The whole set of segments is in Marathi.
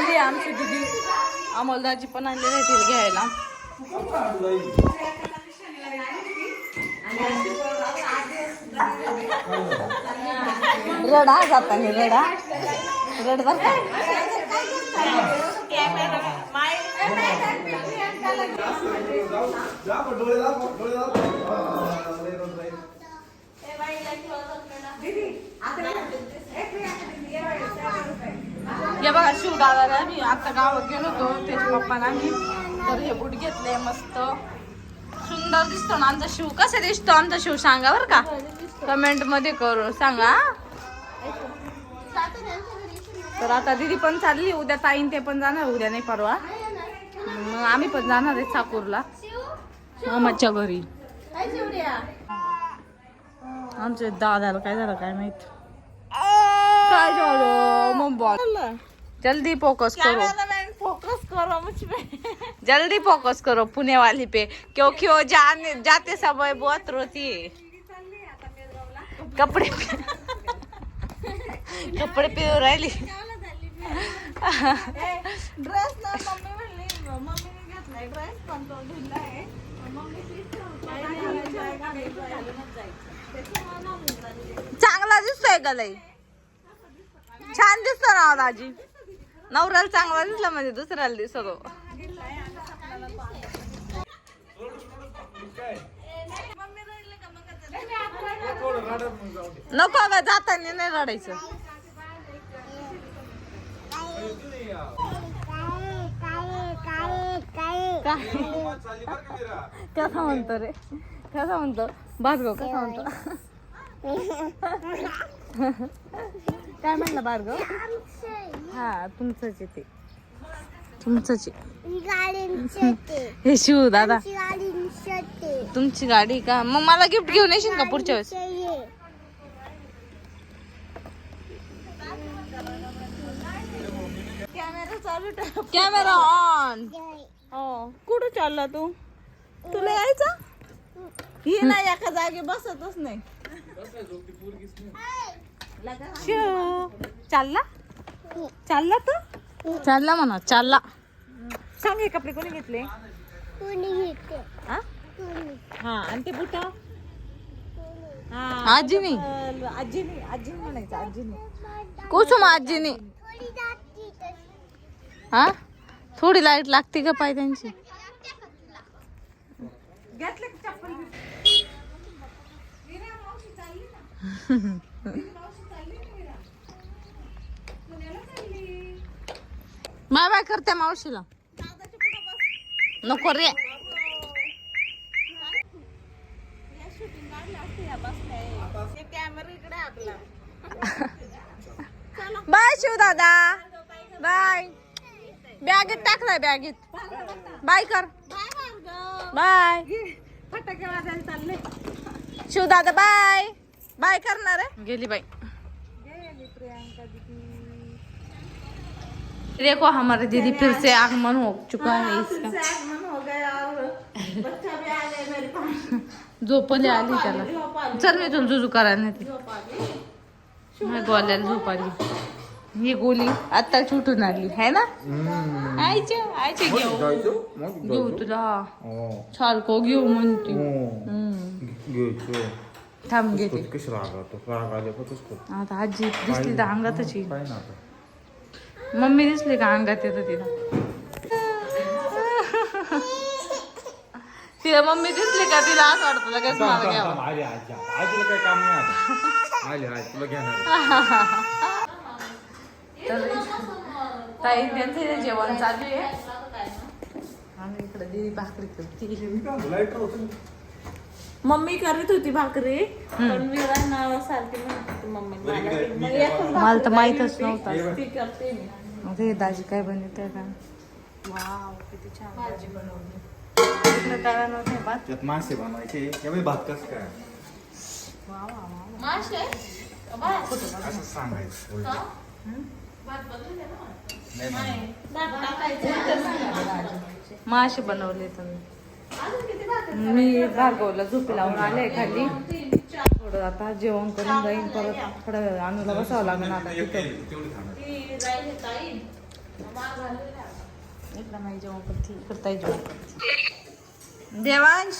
आली आमची दिदी, अमोलदाजी पण आणलेले आहे तिला घ्यायला. रडा जाताना रडा रड बर का. हे बघा शिवदादाला मी आता गावात गेलो होतो त्याच्या पप्पाला मी तर हे बूट घेतले मस्त सुंदर दिसतो ना आमचा शिव. कसा दिसतो आमचा शिव सांगा बर का, कमेंट मध्ये करू सांगा. तर आता दीदी पण चालली, उद्या ताईन ते पण जाणार, उद्या नाही परवा. मग आम्ही पण जाणार आहे साकूरला मामाच्या घरी. आमच्या दादाला काय झालं काय माहित, काय झालं मग बोल. जल्दी फोकस करो, फोकस करो मुझपे, जल्दी फोकस करो पुणे वाली पे, क्योंकि वो जाते समय बहुत रोती है. कपडे कपडे पिऊ राहिली. ड्रेस ना मम्मी म्हणली, मम्मीने घेतलाय ड्रेस पण तो ढिला आहे. चांगला दिसतोय का लई, छान दिसतो ना दाजी. नवऱ्याला चांगला दिसला म्हणजे दुसऱ्याला दिसतो. नको ग जाताना नाही रडायचं. कसा म्हणतो रे, कसा म्हणतो भार्गव, कसा म्हणतो काय म्हणलं भार्गव. हा तुमचंच आहे ते, तुमचंच आहे हे शिव दादा, तुमची गाडी का. मग मला गिफ्ट घेऊन येशील का पुढच्या वेळेस. कॅमेरा चालू ठेव, कॅमेरा ऑन. हो कुठं चालला तू, तुला यायचं. ही नाही एका जागी बसतच नाही. चालला चालला तू, चालला म्हणा चालला. सांग हे कपडे कोणी घेतले. हा आणि ते बुटा आजीनी, आजीनी आजीनी म्हणायचं, आजीनी कुसुम आजीनी. हा थोडी लाईट लागते का पाय त्यांची. बाय बाय करते मावशीला. नको रे बाय शिव दादा, बाय. बॅगेत टाकलाय, बॅगेत. बाय कर, बाय. फटाके वाजायला चालले शिव दादा, बाय बाय करणार आहे. गेली बाई. देखो हमारे दीदी फिर से आगमन हो चुका है इसका. आगमन हो गया और बच्चा भी आ गया मेरे पास. झोपले आली त्याला. चल मी तुला जुजू करायला नेते. मी गोल्याला झोप आली. ही गोली आता छुटून आली है ना. आयचे आयचे घेऊ तुला छाल को घेऊ म्हणते. थांब घेते. आता आजी दिसली तर अंगातच येईल. मम्मी दिसली का अंगात येतं तिला. तिला मम्मी दिसली का तिला असं वाटतं लगेच मला घ्यावं. तर ताई त्यांचं जेवण चालू आहे आणि इकडे दीदी भाकरी करते. मम्मी करत होती भाकरी पण मी सारखी म्हणत होती मम्मी मला तर माहीतच नव्हतं. ती करते मी. हे दाजी काय बनवते का. वाव किती छान भाजी बनवली. इकडे तवा नव्हते भात, त्यात मासे बनवायचे. यावेळी भात कसं काय. वाव वाव मासे असं सांगायचं. मासे बनवले तर मी भार्गवला झोपी लावून आले खाली. थोडं आता जेवण करून जाईन, परत थोड्या वेळ अनुला बसावं लागेल. आता इकडं नाही जेवण करते, इकडं जेवण करते. देवांश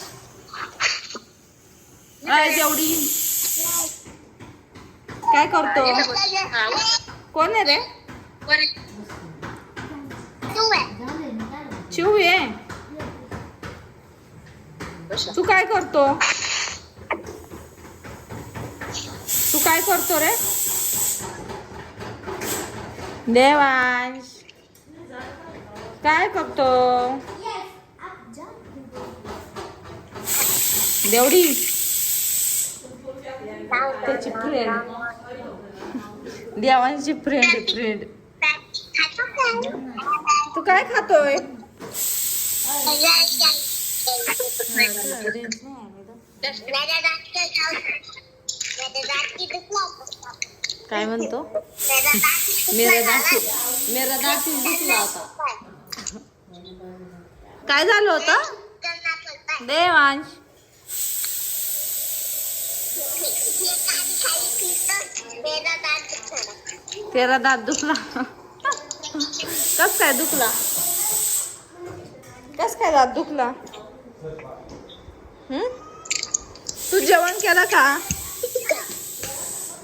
जेवढी काय करतो? कोण आहे रे? चिव आहे. तू काय करतो? तू काय करतो रे? देवांश काय करतो? देवडी त्याची फ्रेंड, देवांची फ्रेंड. तू काय खातोय? काय म्हणतो? मेरा दाती दुखला होता. काय झालं होतं देवांश? तेरा दात दुखला. कस काय दुखला? कस काय दात दुखला? तू जेवण केलं का?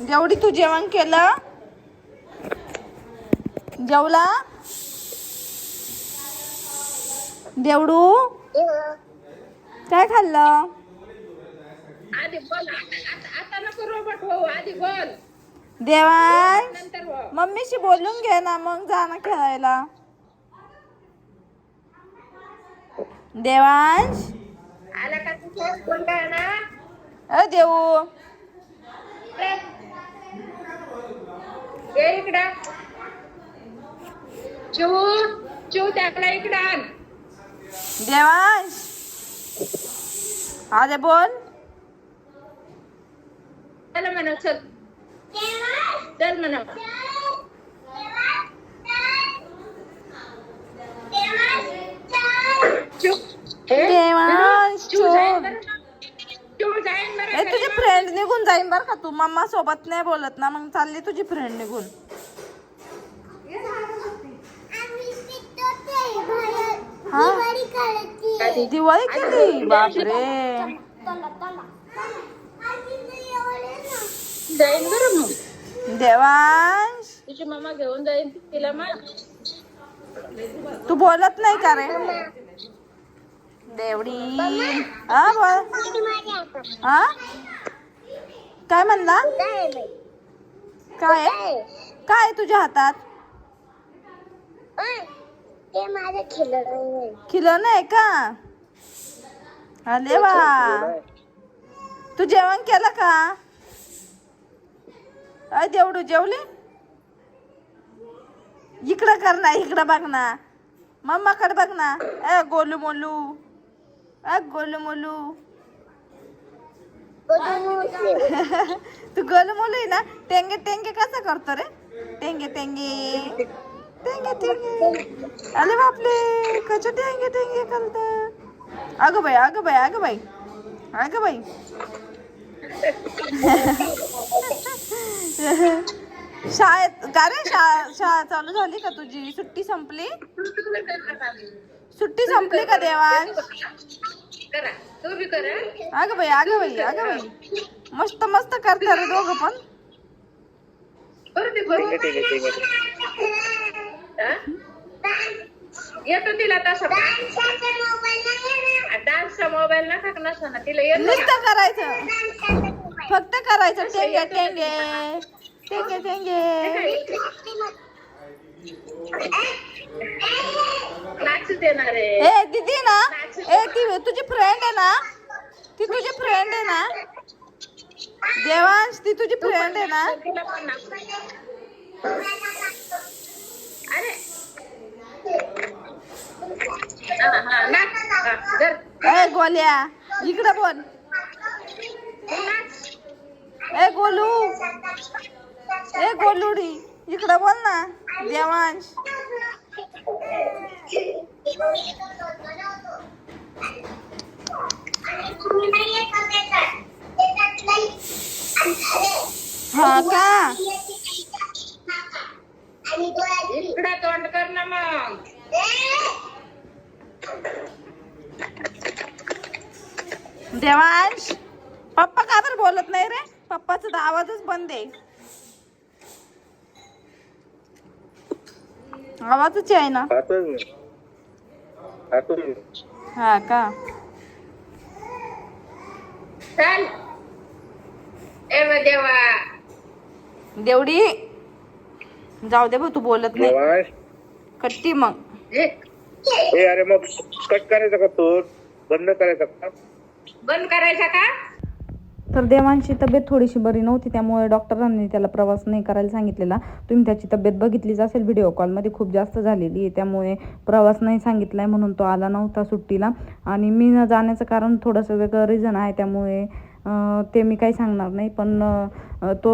जेवढी तू जेवण केलं? जेवला? देवडू काय खाल्लं? आधी बोल, आता नको रोबोट हो, आधी बोल. देवांश नंतर हो. मम्मीशी बोलून घे ना, मग जा ना खेळायला. देवांश आला का तू कोण काय ना? देऊ ये इकडं. चिव त्याकडे इकडं आण. देवांश आले बोल. चल म्हणा, चल म्हणा. देवांश जाईन बरं. तुझी फ्रेंड निघून जाईन बर का. तू मम्मा सोबत नाही बोलत ना, मग चालली तुझी फ्रेंड निघून. दिवाळी केली? बापरे. जाईन बरं मग. देवांश तुझी मम्मा घेऊन जाईन तिला. मग तू बोलत नाही का रे देवडी? हा बोल. हा काय म्हणला? काय काय तुझ्या हातात? खिलौना आहे का? अरे वा. तू जेवण केलं का? देवडू जेवली? इकडं कर ना, इकडं बघ ना, मम्माकडे बघ ना. गोलू मोलू, गोलू मोलू. तू गोलू मोलू आहे ना. टेंगे टेंगे कसं करतो रे? टेंगे टेंगे टेंगे टेंगे. अरे बापले, कच टेंगे टेंगे करत. अगं बाई, अगं बाई, अगं बाई, अगं बाई. शाळेत का रे? शाळा चालू झाली का तुझी? सुट्टी संपली? सुट्टी संपली का देवांश? अगं बाई, अगं बाई, अगं बाई. मस्त मस्त करता रे दोघं पण. येतो तिला तसा डान्सचा मोबाईल ना टाक नसताना तिला येतो. नुसतं करायचं, फक्त करायचं. टेंगे टेंगे टेंगे टेंगे. नाच देणार आहे. ए दीदी ना, ती तुझी फ्रेंड आहे ना? ती तुझी फ्रेंड आहे ना देवांश? ती तुझी फ्रेंड आहे ना? अरे ए गोल्या इकडे बोल. ए गोलू, ए गोलूडी इकडे बोल ना. देवांश हा का? इकडे तोंड कर ना. देवांश पप्पा का बरं बोलत नाही रे? पप्पाचा तर आवाजच बंद आहे. आवाजच आहे ना. हा का? चल ए देवा देवडी जाऊ दे भाऊ, तू बोलत नाही. कट्टी मग. अरे मग कट करायचा का तो? बंद करायचा का? बंद करायचा का? तर देवांची तब्येत थोडीशी बरी नव्हती, त्यामुळे डॉक्टरांनी त्याला प्रवास नाही करायला सांगितलेला. तुम्ही त्याची तब्येत बघितलीच असेल, व्हिडिओ कॉलमध्ये खूप जास्त झालेली आहे, त्यामुळे प्रवास नाही सांगितला आहे म्हणून तो आला नव्हता सुट्टीला. आणि मी न जाण्याचं कारण थोडंसं वेगळं रिझन आहे, त्यामुळे ते मी काही सांगणार नाही. पण तो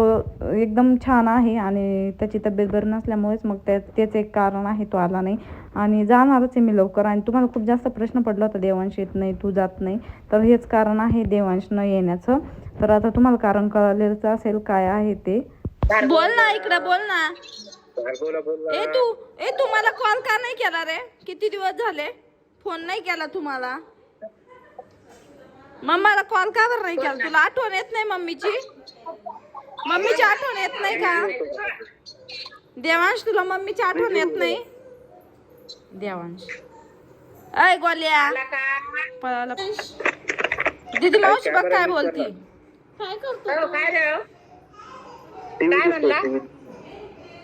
एकदम छान आहे आणि त्याची तब्येत बरी नसल्यामुळेच मग तेच एक कारण आहे, तो आला नाही. आणि जाणारच आहे मी लवकर. आणि तुम्हाला खूप जास्त प्रश्न पडला होता, देवांश येत नाही, तू जात नाही, तर हेच कारण आहे देवांश न येण्याचं. तर आता तुम्हाला कारण कळलेलंच असेल काय आहे ते. बोल ना, इकडं बोल ना. तू मला कॉल का नाही केला रे? किती दिवस झाले फोन नाही केला तुम्हाला? मम्माला कॉल का बरं नाही केला? तुला आठवण येत नाही मम्मीची? मम्मीची आठवण येत नाही का देवांश? तुला मम्मीची आठवण येत नाही? देवांश अय गोल्या पळाला. दीदी मावशी बघ काय बोलती. काय करतो? काय रे? काय म्हणला?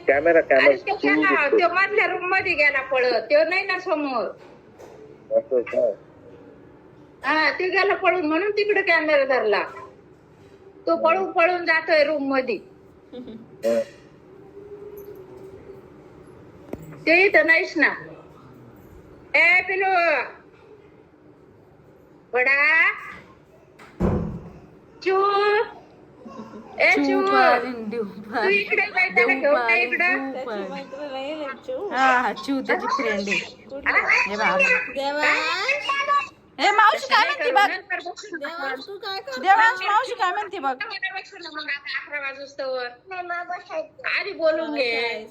कॅमेरा अरे तो मधल्या रूम मध्ये गेला पळत. तो नाही ना समोर. हा ते गेला पळून म्हणून तिकडे कॅमेरा धरला. तो पळून जातोय रूम मध्ये. ते इथं नाहीस ना. ए पिलू बडा चू ए चू तू इकडे काय त्याला घेऊन नाही इकडं. हा चिव त्याची फ्रेंड आहे. हे मावशी काय म्हणते बघ. देवांश मावशी काय म्हणते बघ. मग आता 11 वाजूस्तवर आधी बोलून घे.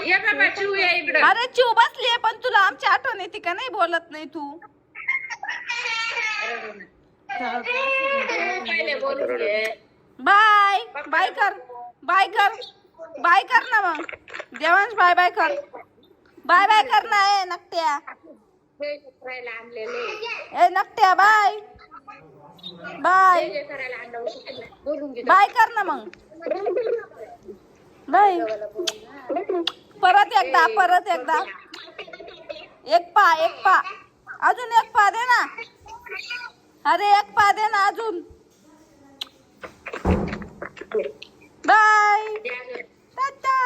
ये बाबा चिव या इकडं. अरे चिव बसलीये, पण तुला आमची आठवण येते का नाही? बोलत नाही तू. पहिले बोलून घे. बाय बाय कर. बाय कर. बाय कर ना मग. देवांश बाय बाय कर. बाय बाय कर ना. ए नकट्या. करायला आणलेले. ए नकट्या बाय बाय. करायला आणलं बोलून घे. बाय कर ना मग. बाय. परत एकदा. एक पा अजून एक पा दे ना. अरे एक पा दे ना अजून. बाय टाटा.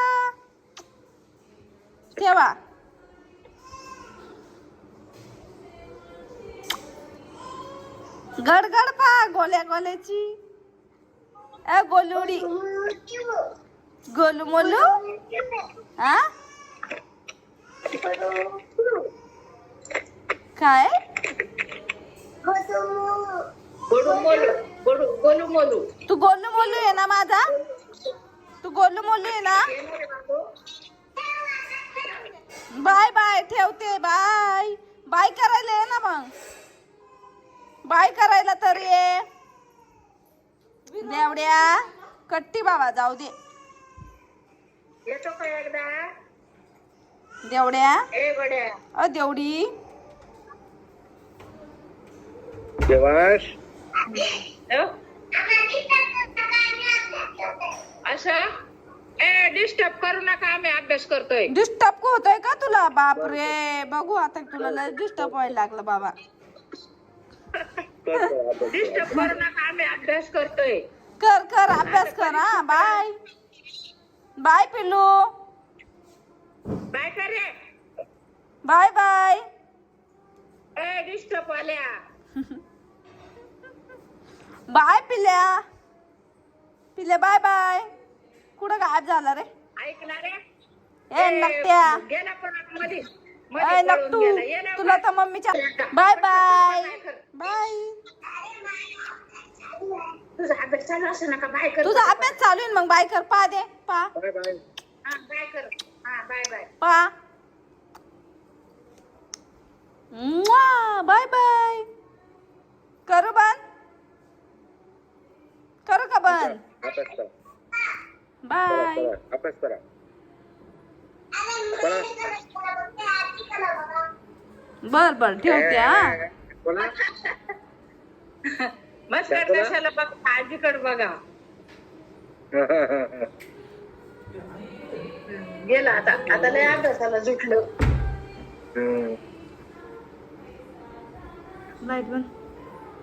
ठेवा. गडगड पा गोल्याची. ए गोलुडी गोलू मोलू. हा काय? गोलू मोलू. तू गोलू मोलू आहे ना माझा? तू गोलू मोलू आहे ना? बाय बाय ठेवते. बाय बाय करायला ये ना मग. बाय करायला तर ये. देवड्या कट्टी बाबा जाऊ दे. येतो का एकदा? देवड्या ए गड्या. अ देवडी. देवांश असं ए डिस्टर्ब करू नका. आम्ही अभ्यास करतोय. डिस्टर्ब होतोय का तुला? बाप रे बघू आता तुला लय डिस्टर्ब व्हायला लागलं बाबा. डिस्टर्ब करू नका. आम्ही अभ्यास करतोय. कर अभ्यास कर. हा बाय बाय पिल्लू. बाय कर रे. Bye bye. ए डिस्टर्ब आल्या. बाय पिल्या बाय बाय. कुठं गायब झाला रे? ऐकला रे. ए नकट्या. गेला पण मध्ये ए नकटू तुला तर मम्मीच्या. Bye bye bye. तुझा अभ्यास चालू असं नका. बाय कर. तुझा अभ्यास चालू आहे मग बाय कर. पा दे पा. Bye bye. हा बाय कर. हा बाय बाय. पा. Bye bye. करू बंद, करू का बंद? अभ्यास करा, बाय. करा, अभ्यास करा. करा. बर बर ठेवते हा. बोला. बस कशाला बघ, आजीकडे बघा. गेला आता, आता लय अभ्यासाला जुटलं. लाईट बंद.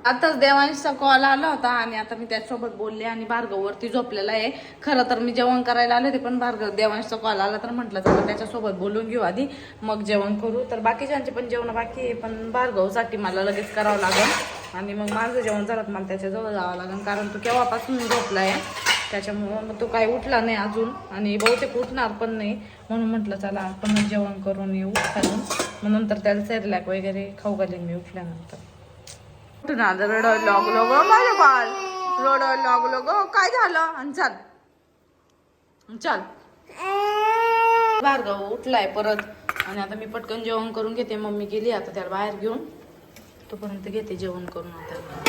आताच देवांशचा कॉल आला होता आणि आता मी त्याच्यासोबत बोलले आणि भार्गव वरती झोपलेला आहे. खरं तर मी जेवण करायला आले होते, पण भार्गव देवांशचा कॉल आला तर म्हटलं चला त्याच्यासोबत बोलून घेऊ आधी, मग जेवण करू. तर बाकीच्यांचे पण जेवण बाकी आहे, पण भार्गवसाठी मला लगेच करावं लागेल आणि मग माझं जेवण झालं मला त्याच्याजवळ जावं लागेल, कारण तो केव्हापासून झोपलाय त्याच्यामुळं. मग तो काही उठला नाही अजून आणि बहुतेक उठणार पण नाही, म्हणून म्हटलं चला आपण जेवण करून येऊ खालून, मग नंतर त्याला सेरलॅक वगैरे खाऊ घालेन मी उठल्यानंतर. रडायला लागलो गो माझं बाळ, रडायला लागलो गो. काय झालं? आणि चल चल. भार्गव उठलाय परत आणि आता मी पटकन जेवण करून घेते. मम्मी गेली आता त्याला बाहेर घेऊन, तोपर्यंत घेते जेवण करून आता.